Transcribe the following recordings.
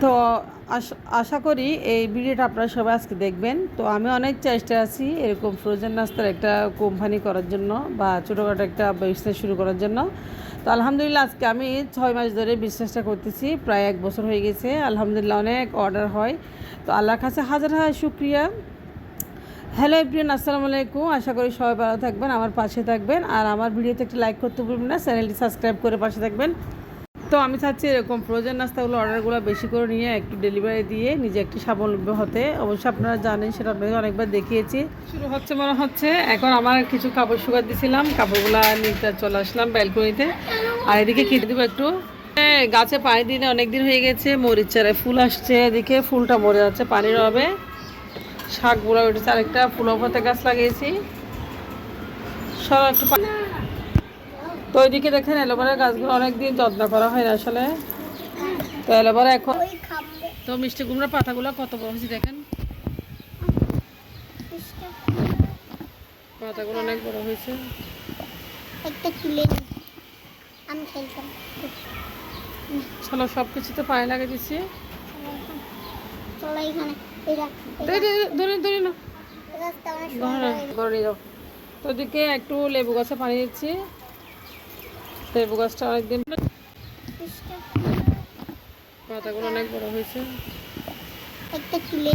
তো আশা করি এই ভিডিওটা আপনারা সবাই আজকে দেখবেন। তো আমি অনেক চেষ্টা আছি এরকম ফ্রোজেন নাস্তার একটা কোম্পানি করার জন্য বা ছোটোখাটো একটা বিজনেস শুরু করার জন্য। তো আলহামদুলিল্লাহ আজকে আমি 6 মাস ধরে বিজনেসটা করতেছি, প্রায় 1 বছর হয়ে গেছে। আলহামদুলিল্লাহ অনেক অর্ডার হয়। তো আল্লাহর কাছে হাজার হাজার শুক্রিয়া। হ্যালো এভরিওয়ান, আসসালামু আলাইকুম। আশা করি সবাই ভালো থাকবেন, আমার পাশে থাকবেন, আর আমার ভিডিওতে একটা লাইক করতে ভুলবেন না, চ্যানেলটি সাবস্ক্রাইব করে পাশে থাকবেন। তো আমি চাচ্ছি এরকম ফ্রোজেন নাস্তাগুলো অর্ডারগুলো বেশি করে নিয়ে একটু ডেলিভারি দিয়ে নিজে একটি স্বাবলম্বী হতে। অবশ্যই আপনারা জানেন, সেটা আপনাদের অনেকবার দেখিয়েছি। শুরু হচ্ছে মনে হচ্ছে। এখন আমার কিছু কাপড় শুকাতে দিয়েছিলাম, কাপড়গুলো নিতে চলে আসলাম ব্যালকনিতে। আর এদিকে কেটে দেবো একটু। গাছে পানি দিনে অনেক দিন হয়ে গেছে, মরিচ চারায় ফুল আসছে, এদিকে ফুলটা মরে যাচ্ছে পানির অভাবে। শাকগুলো উঠেছে, আরেকটা ফুল পাতা গাছ লাগিয়েছি। সব একটু তো ওইদিকে দেখেন অ্যালোভেরার গাছগুলো অনেকদিন যত্ন করা হয় না আসলে। তো অ্যালোভেরা এখন তো মিষ্টি কুমড়ার পাতাগুলো কত বড় হয়েছে দেখেন, পাতাগুলো অনেক বড় হয়েছে। একটা তুলে আমি খেলতাম। চলো সব কিছুতে পায়ে লাগিয়ে দিচ্ছি। চলো এখানে ধরে ধরে না রাস্তা অনেক সুন্দর। নিয়ে যাও। তো ওদিকে একটু লেবু গাছে পানি দিচ্ছি। লেবু গাছটা অনেকদিন, পাতাগুলো অনেক বড় হয়েছে। একটা তুলে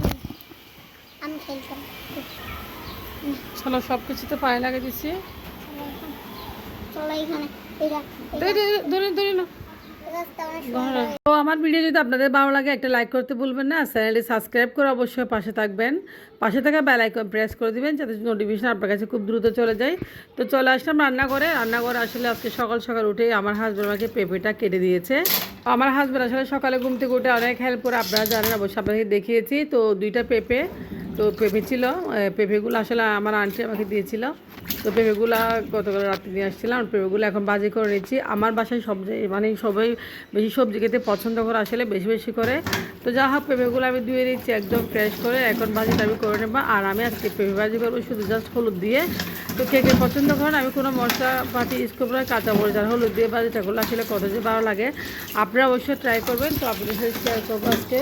আমি খেলতাম। চলো সব কিছুতে পায়ে লাগিয়ে দিচ্ছি। চলো এখানে ধরে ধরে না। রাস্তা অনেক সুন্দর। তো আমার ভিডিও যদি আপনাদের ভালো লাগে একটা লাইক করতে ভুলবেন না, চ্যানেলটি সাবস্ক্রাইব করে অবশ্যই পাশে থাকবেন। পাশে থাকা বেল আইকন প্রেস করে দিবেন যাতে নোটিফিকেশন আপনার কাছে খুব দ্রুত চলে যায়। তো চলে আসলাম রান্নাঘরে। আসলে আজকে সকাল সকাল উঠে আমার হাজব্যান্ড আমাকে পেঁপেটা কেটে দিয়েছে। আমার হাজব্যান্ড আসলে সকালে ঘুম থেকে উঠে অনেক হেল্প করে, আপনারা জানেন, অবশ্যই আপনাকে দেখিয়েছি। তো 2টা পেঁপে, তো পেঁপে ছিল, পেঁপেগুলো আসলে আমার আন্টি আমাকে দিয়েছিল। তো পেঁপেগুলো গতকাল রাত্রে নিয়ে আসছিলাম। পেঁপেগুলো এখন বাজি করে নিচ্ছি। আমার বাসায় মানে সবাই বেশি সবজি খেতে পছন্দ করে আসলে, বেশি বেশি করে। তো যা হোক পেঁপেগুলো আমি ধুয়ে নিচ্ছি একদম ফ্রেশ করে। এখন ভাজিটা আমি করে নেবো। আর আমি আজকে পেঁপে ভাজি করবো শুধু জাস্ট হলুদ দিয়ে। তো কে কে পছন্দ করেন, আমি কোনো মশলা পাতি ইউজ করবো না, কাঁচা মরিচ আর হলুদ দিয়ে ভাজিটা করলে আসলে কত যে ভালো লাগে। আপনারা অবশ্যই ট্রাই করবেন। তো আপনাদের সাথে শেয়ার করবো আজকে।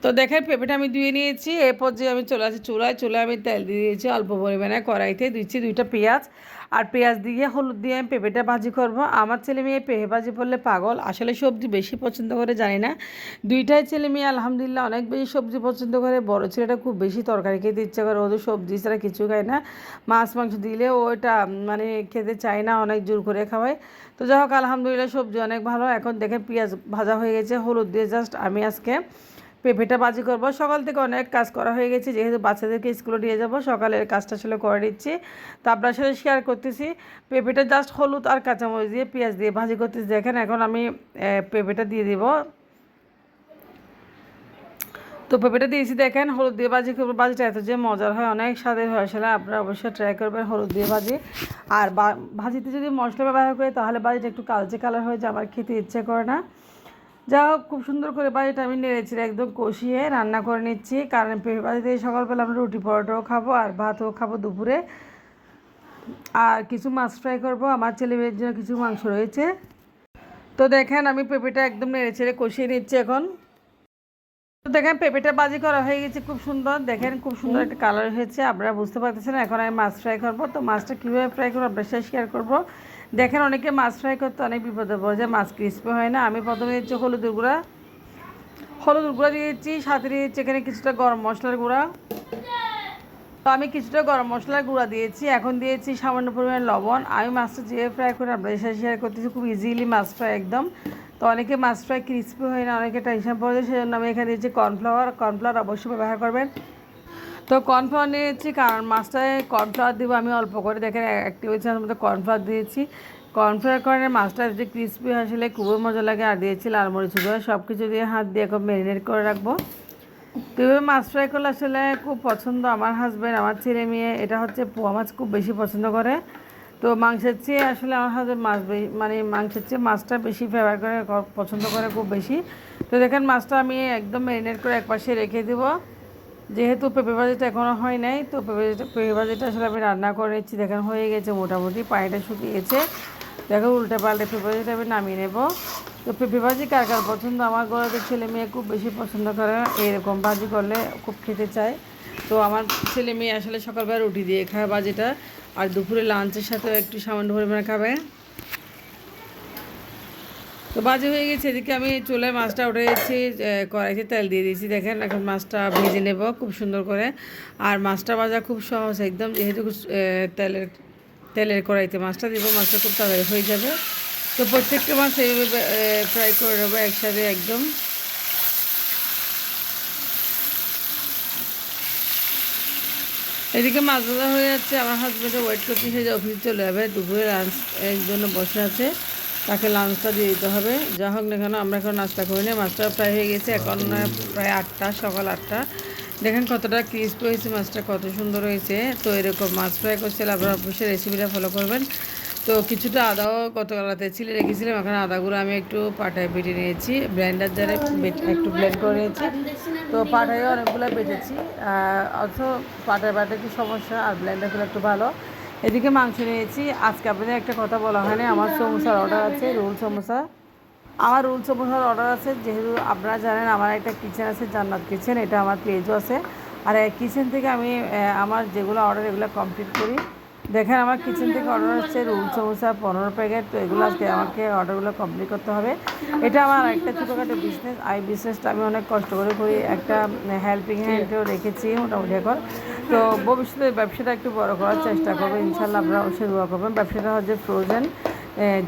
তো দেখেন পেঁপেটা আমি ধুয়ে নিয়েছি। এরপর যে আমি চলে আসি চুলায় আমি তেল দিয়ে দিয়েছি অল্প পরিমাণে, কড়াইতে দিচ্ছি 2টা পেঁয়াজ। আর পেঁয়াজ দিয়ে হলুদ দিয়ে আমি পেঁপেটা ভাজি করব। আমার ছেলে মেয়ে পেঁপে ভাজি করলে পাগল, আসলে সবজি বেশি পছন্দ করে জানি না। 2টাই ছেলে মেয়ে আলহামদুলিল্লাহ অনেক বেশি সবজি পছন্দ করে। বড় ছেলেটা খুব বেশি তরকারি খেতে ইচ্ছা করে, ওদের সবজি ছাড়া কিছু খায় না। মাছ মাংস দিলে ওটা মানে খেতে চায় না, অনেক জোর করে খাওয়ায়। তো যাই হোক আলহামদুলিল্লাহ সবজি অনেক ভালো। এখন দেখেন পেঁয়াজ ভাজা হয়ে গেছে, হলুদ দিয়ে জাস্ট আমি আজকে পেঁপেটা ভাজি করবো। সকাল থেকে অনেক কাজ করা হয়ে গেছে, যেহেতু বাচ্চাদেরকে স্কুলে নিয়ে যাবো, সকালের কাজটা আসলে করে নিচ্ছি। তো আপনার সাথে শেয়ার করতেছি। পেঁপেটা জাস্ট হলুদ আর কাঁচামরিচ দিয়ে পেঁয়াজ দিয়ে ভাজি করতেছি। দেখেন এখন আমি পেঁপেটা দিয়ে দিব। তো পেঁপেটা দিয়েছি, দেখেন হলুদ দিয়ে ভাজি করবো। ভাজিটা এত যে মজার হয়, অনেক স্বাদের হয় আসলে, আপনারা অবশ্যই ট্রাই করবেন হলুদ দিয়ে ভাজি। আর ভাজিতে যদি মশলা ব্যবহার করে তাহলে ভাজিটা একটু কালচে কালার হয়ে যায়, আমার খেতে ইচ্ছে করে না। যা হোক খুব সুন্দর করে বাড়িটা আমি নেড়েছি, একদম কষিয়ে রান্না করে নিচ্ছি। কারণ পেঁপে বাড়িতে সকালবেলা আমরা রুটি পরোটাও খাবো আর ভাতও খাবো দুপুরে। আর কিছু মাছ ফ্রাই করবো, আমার ছেলে মেয়ের জন্য কিছু মাংস রয়েছে। তো দেখেন আমি পেঁপেটা একদম নেড়ে ছেড়ে কষিয়ে নিচ্ছি এখন। তো দেখেন পেঁপেটা ভাজি করা হয়ে গেছে, খুব সুন্দর। দেখেন খুব সুন্দর একটা কালার হয়েছে, আপনারা বুঝতে পারতেছেন। এখন আমি মাছ ফ্রাই করবো। তো মাছটা কীভাবে ফ্রাই করবো আপনার সাথে শেয়ার করবো। দেখেন অনেকে মাছ ফ্রাই করতে অনেক বিপদে পড়ে যায়, মাছ ক্রিস্পি হয় না। আমি প্রথমে দিচ্ছি হলুদের গুঁড়া দিয়েছি, সাথে দিয়েছি এখানে কিছুটা গরম মশলার গুঁড়া। তো আমি কিছুটা গরম মশলার গুঁড়া দিয়েছি। এখন দিয়েছি সামান্য পরিমাণে লবণ। আমি মাছটা যেভাবে ফ্রাই করে আপনাদের সাথে শেয়ার করতেছি, খুব ইজিলি মাছ ফ্রাই একদম। তো অনেকে মাছ ফ্রাই ক্রিস্পি হয় না, অনেকে টেনশন পড়ে যায়, সেজন্য আমি এখানে দিয়েছি কর্নফ্লাওয়ার অবশ্যই ব্যবহার করবেন। তো কর্নফ্লাওয়ার নিয়েছি, কারণ মাছটায় কর্নফ্লাওয়ার দিব আমি অল্প করে। দেখেন 1 টেবিল চামচের মধ্যে কর্নফ্লাওয়ার দিয়েছি। কর্নফ্লাওয়ার কারণে মাছটা যে ক্রিস্পি আসলে খুবই মজা লাগে। আর দিয়েছি লাল মরিচ গুঁড়ো, সব কিছু দিয়ে হাত দিয়ে এখন ম্যারিনেট করে রাখবো। তো এভাবে মাছ ফ্রাই করলে আসলে খুব পছন্দ আমার হাজব্যান্ড, আমার ছেলে মেয়ে। এটা হচ্ছে পোয়া মাছ খুব বেশি পছন্দ করে। তো মাংসের চেয়ে আসলে আমার হাজব্যান্ড মাংসের চেয়ে মাছটা বেশি ফেভার করে, পছন্দ করে খুব বেশি। তো দেখেন মাছটা আমি একদম ম্যারিনেট করে একপাশে রেখে দেবো। যেহেতু পেঁপে ভাজিটা এখনও হয় নাই, তো পেঁপে ভাজিটা আসলে আমি রান্না করে নিচ্ছি। দেখেন হয়ে গেছে মোটামুটি, পানিটা শুকিয়ে গেছে। দেখো উল্টে পাল্টে পেঁপে ভাজিটা আমি নামিয়ে নেব। তো পেঁপে ভাজি কার কার পছন্দ? আমার ঘরে ছেলে মেয়ে খুব বেশি পছন্দ করে, এরকম ভাজি করলে খুব খেতে চায়। তো আমার ছেলে মেয়ে আসলে সকালবেলা রুটি দিয়ে খায় ভাজিটা, আর দুপুরে লাঞ্চের সাথেও একটু সামান্য পরিমাণে খাবে। তো ভাজি হয়ে গেছে, এদিকে আমি চুলায় মাছটা উঠে গেছি, কড়াইতে তেল দিয়ে দিয়েছি। দেখেন এখন মাছটা ভেজে নেব খুব সুন্দর করে। আর মাছটা ভাজা খুব সহজ একদম, যেহেতু তেলের তেলের কড়াইতে মাছটা দিব, মাছটা খুব তাড়াতাড়ি হয়ে যাবে। তো প্রত্যেকটা মাছ এইভাবে ফ্রাই করে নেবো একসাথে একদম। এদিকে মাছ ভাজা হয়ে যাচ্ছে, আমার হাজব্যান্ডে ওয়েট করতে, সে যে অফিসে চলে যাবে, দুপুরে লাঞ্চ এর জন্য বসে আছে, তাকে লাঞ্চটা দিয়ে দিতে হবে। যা হোক না কেন আমরা এখন নাস্তা করি না, মাছটা প্রায় হয়ে গেছে, এখন প্রায় 8টা, সকাল 8টা। দেখেন কতটা ক্রিস্পি হয়েছে মাছটা, কত সুন্দর হয়েছে। তো এরকম মাছ ফ্রাই করছিলাম, আপনারা অবশ্যই রেসিপিটা ফলো করবেন। তো কিছুটা আদাও গতকাল রাতে ছিলে রেখেছিলাম, এখন আদাগুলো আমি একটু পাটায় বেটে নিয়েছি, ব্লেন্ডার জারে একটু ব্লেন্ড করে নিয়েছি। তো পাটায় অনেকগুলো বেটেছি, অথচ পাটায় বাটে কি সমস্যা, আর ব্লেন্ডারগুলো একটু ভালো। এদিকে মাংস নিয়েছি। আজকে আপনাদের একটা কথা বলা হয়নি, আমার সমোসার অর্ডার আছে, রোল সমোসা। আমার রোল সমোসার অর্ডার আছে, যেহেতু আপনারা জানেন আমার একটা কিচেন আছে, জান্নাত কিচেন, এটা আমার পেজও আছে। আর এই কিচেন থেকে আমি আমার যেগুলো অর্ডার এগুলো কমপ্লিট করি। দেখেন আমার কিচেন থেকে অর্ডার হচ্ছে রোল সমোসা 15 প্যাকেট। তো এগুলো আজকে আমাকে অর্ডারগুলো কমপ্লিট করতে হবে। এটা আমার একটা ছোটোখাটো বিজনেস, আর এই বিজনেসটা আমি অনেক কষ্ট করে করি, একটা হেল্পিং হ্যান্ডেও রেখেছি মোটামুটি এখন। তো ভবিষ্যতে ব্যবসাটা একটু বড় করার চেষ্টা করবো ইনশাল্লাহ, আপনারা অবশ্যই দোয়া করবেন। ব্যবসাটা হচ্ছে ফ্রোজেন,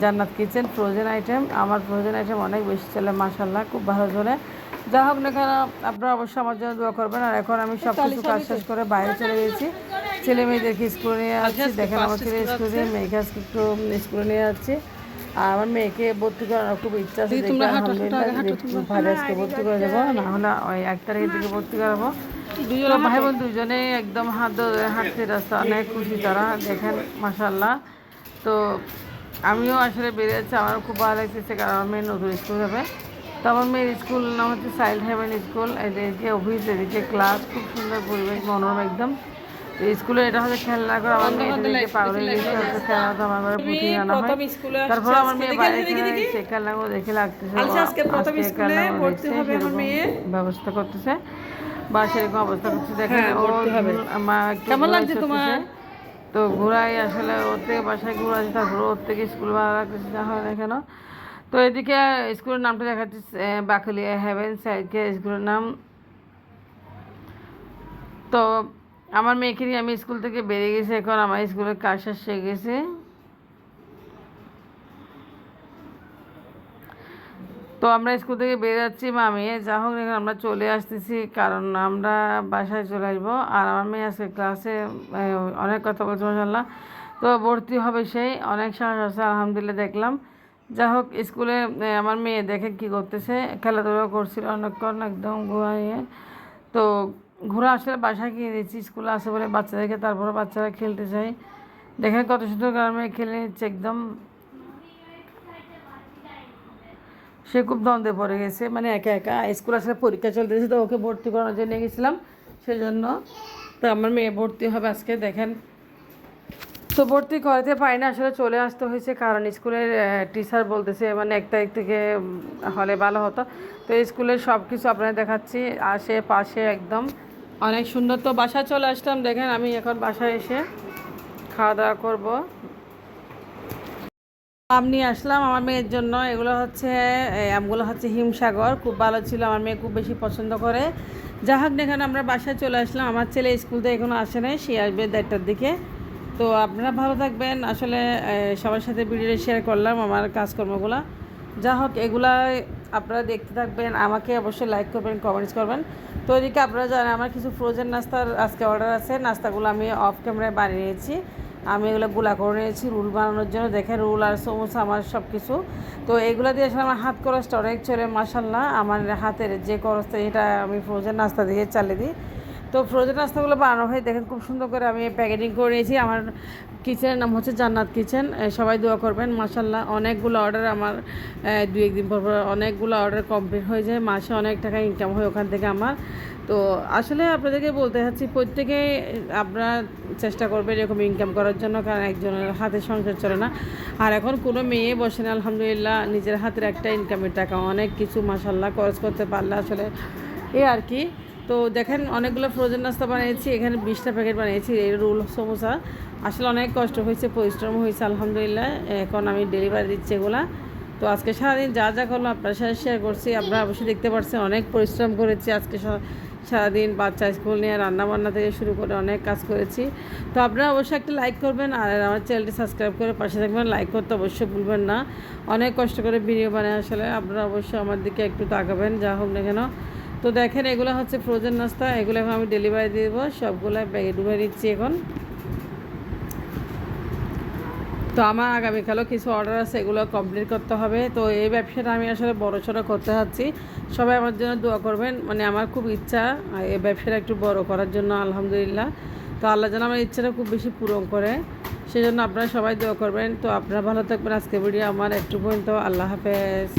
জান্নাত কিচেন ফ্রোজেন আইটেম। আমার ফ্রোজেন আইটেম অনেক বেশি চলে, মাশাল্লাহ খুব ভালো চলে। যা হোক না কেন আপনারা অবশ্যই আমার জন্য দোয়া করবেন। আর এখন আমি সব কিছু কাজ শেষ করে বাইরে চলে গেছি, ছেলে মেয়েদেরকে স্কুলে নিয়ে যাচ্ছি। দেখেন আমার ছেলে স্কুলে, মেয়েকে আজকে একটু স্কুলে নিয়ে যাচ্ছি। আর আমার মেয়েকে ভর্তি করানোর খুব ইচ্ছা আছে, ভাই আজকে ভর্তি করে দেবো, না হলে ওই 1 তারিখের দিকে ভর্তি করাবো। তো ভাই বোন দুজনে একদম হাত ধরে হাঁটতে রাস্তা, অনেক খুশি তারা, দেখেন মাশাল্লাহ। তো আমিও আসলে বেরিয়ে যাচ্ছি, আমারও খুব ভালো লাগতেছে, কারণ আমার মেয়ে নতুন স্কুল যাবে। তো আমার মেয়ের স্কুল নাম হচ্ছে চাইল্ড হেভেন স্কুল। এদিকে অফিস, এদিকে ক্লাস, খুব সুন্দর পরিবেশ, মনোরম একদম। তো স্কুলে এটা হচ্ছে খেলনা করে, আমার মেয়েদেরকে পাগল হয়ে গেছে, হচ্ছে খেলনা তো আমার ঘরে পুঁথি আনা হয়। তারপর আমার মেয়ে বাইরে খেলে খেলনাগুলো দেখে লাগতেছে, আজকে খেলনাগুলো দেখছে, সেরকম ব্যবস্থা করতেছে বা সেরকম অবস্থা করছে। দেখেন ও আমার কেমন লাগছে তোমার? তো ঘোরাই আসলে ওর থেকে বাসায় ঘুরাচ্ছি, তারপর ওর থেকে স্কুল ভালো লাগতেছে, যা হয় না কেন। তো এদিকে স্কুলের নামটা দেখাচ্ছি বাকলিয়া হেভেন সাইডকে স্কুলের নাম। তো আমার মেয়েকে নিয়ে আমি স্কুল থেকে বেরিয়ে গেছি, এখন আমার স্কুলের কাজ শেষ হয়ে গেছে। তো আমরা স্কুল থেকে বেরিয়ে যাচ্ছি, মা মেয়ে, যা হোক এখন আমরা চলে আসতেছি, কারণ আমরা বাসায় চলে আসবো। আর আমার মেয়ে আজকে ক্লাসে অনেক কথা বলছে মাশাআল্লাহ। তো ভর্তি হবে, সেই অনেক সাহস আছে আলহামদুলিল্লাহ দেখলাম। যা হোক স্কুলে আমার মেয়ে দেখে কি করতেছে, খেলাধুলা করছিল অনেকক্ষণ একদম ঘুরিয়ে। তো ঘোরা আসলে বাসায় কিনে দিচ্ছি, স্কুলে আসে বলে বাচ্চাদেরকে, তারপরে বাচ্চারা খেলতে চায়। দেখেন কত সুন্দর গ্রামে খেলে নিচ্ছে একদম। সে খুব দ্বন্দ্বে পড়ে গেছে, মানে একা একা, স্কুল আসলে পরীক্ষা চলতেছে, তো ওকে ভর্তি করানোর জন্য গেছিলাম সেজন্য। তো আমার মেয়ে ভর্তি হবে আজকে, দেখেন। তো ভর্তি করাতে পারি না, আসলে চলে আসতে হয়েছে, কারণ স্কুলের টিচার বলতেছে মানে 1 তারিখ থেকে হলে ভালো হতো। তো স্কুলের সব কিছু আপনারা দেখাচ্ছি, আশেপাশে একদম অনেক সুন্দর। তো বাসায় চলে আসলাম, দেখেন আমি এখন বাসায় এসে খাওয়া দাওয়া করবো। আম নিয়ে আসলাম আমার মেয়ের জন্য, এগুলো হচ্ছে আমগুলো হচ্ছে হিমসাগর, খুব ভালো ছিল, আমার মেয়ে খুব বেশি পছন্দ করে। যা হোক দেখেন আমরা বাসায় চলে আসলাম, আমার ছেলে স্কুল থেকে এখনও আসে নাই, সে আসবে 1:30টার দিকে। তো আপনারা ভালো থাকবেন, আসলে সবার সাথে ভিডিও শেয়ার করলাম আমার কাজকর্মগুলো। যা হোক এগুলা আপনারা দেখতে থাকবেন, আমাকে অবশ্যই লাইক করবেন, কমেন্টস করবেন। তো এদিকে আপনারা জানেন আমার কিছু ফ্রোজেন নাস্তার আজকে অর্ডার আছে, নাস্তাগুলো আমি অফ ক্যামেরায় বানিয়ে নিয়েছি, আমি এগুলো গুলা করে নিয়েছি রোল বানানোর জন্য। দেখেন রোল আর সমোসা আমার সব কিছু। তো এগুলো দিয়ে আসলে আমার হাত খরচটা অনেক চলে মাশাল্লাহ, আমার হাতের যে খরচটা এটা আমি ফ্রোজেন নাস্তা দিয়ে চালিয়ে দিই। তো তো ফ্রোজেন নাস্তাগুলো বানানো হয় দেখেন খুব সুন্দর করে আমি প্যাকেটিং করে নিয়েছি। আমার কিচেনের নাম হচ্ছে জান্নাত কিচেন। সবাই দোয়া করবেন। মাশাল্লাহ অনেকগুলো অর্ডার আমার 2-1 দিন পর অনেকগুলো অর্ডার কমপ্লিট হয়ে যায়, মাসে অনেক টাকা ইনকাম হয় ওখান থেকে আমার। তো আসলে আপনাদেরকে বলতে চাচ্ছি প্রত্যেকে আপনারা চেষ্টা করবেন এরকম ইনকাম করার জন্য, কারণ একজনের হাতে সংসার চলে না। আর এখন কোনো মেয়ে বসে না, আলহামদুলিল্লাহ নিজের হাতের একটা ইনকামের টাকা অনেক কিছু মাশাল্লাহ খরচ করতে পারলে আসলে এই আর কি। তো দেখেন অনেকগুলো ফ্রোজেন নাস্তা বানিয়েছি, এখানে 20টা প্যাকেট বানিয়েছি এই রোল সমোসা। আসলে অনেক কষ্ট হয়েছে, পরিশ্রম হয়েছে আলহামদুলিল্লাহ। এখন আমি ডেলিভারি দিচ্ছি এগুলা। তো আজকে সারাদিন যা যা করলাম আপনার সাথে শেয়ার করছি। আপনারা অবশ্যই দেখতে পাচ্ছেন অনেক পরিশ্রম করেছি আজকে সারাদিন, বাচ্চা স্কুল নিয়ে রান্নাবান্না থেকে শুরু করে অনেক কাজ করেছি। তো আপনারা অবশ্যই একটা লাইক করবেন আর আমার চ্যানেলটি সাবস্ক্রাইব করে পাশে থাকবেন। লাইক করতে অবশ্যই ভুলবেন না। অনেক কষ্ট করে ভিডিও বানায় আসলে, আপনারা অবশ্যই আমার দিকে একটু তাকাবেন যা হোক না কেন। তো দেখেন এগুলো হচ্ছে ফ্রোজেন নাস্তা, এগুলো এখন আমি ডেলিভারি দিয়ে দেবো। সবগুলো ব্যাগে ডুবে দিচ্ছি এখন। তো আমার আগামীকালও কিছু অর্ডার আছে, এগুলো কমপ্লিট করতে হবে। তো এই ব্যবসাটা আমি আসলে বড়সড় করতে চাচ্ছি, সবাই আমার জন্য দোয়া করবেন। মানে আমার খুব ইচ্ছা এই ব্যবসাটা একটু বড় করার জন্য আলহামদুলিল্লাহ। তো আল্লাহ যেন আমার ইচ্ছাটা খুব বেশি পূরণ করে, সেজন্য আপনারা সবাই দোয়া করবেন। তো আপনারা ভালো থাকবেন। আজকে ভিডিও আমার একটু পর্যন্ত। আল্লাহ হাফেজ।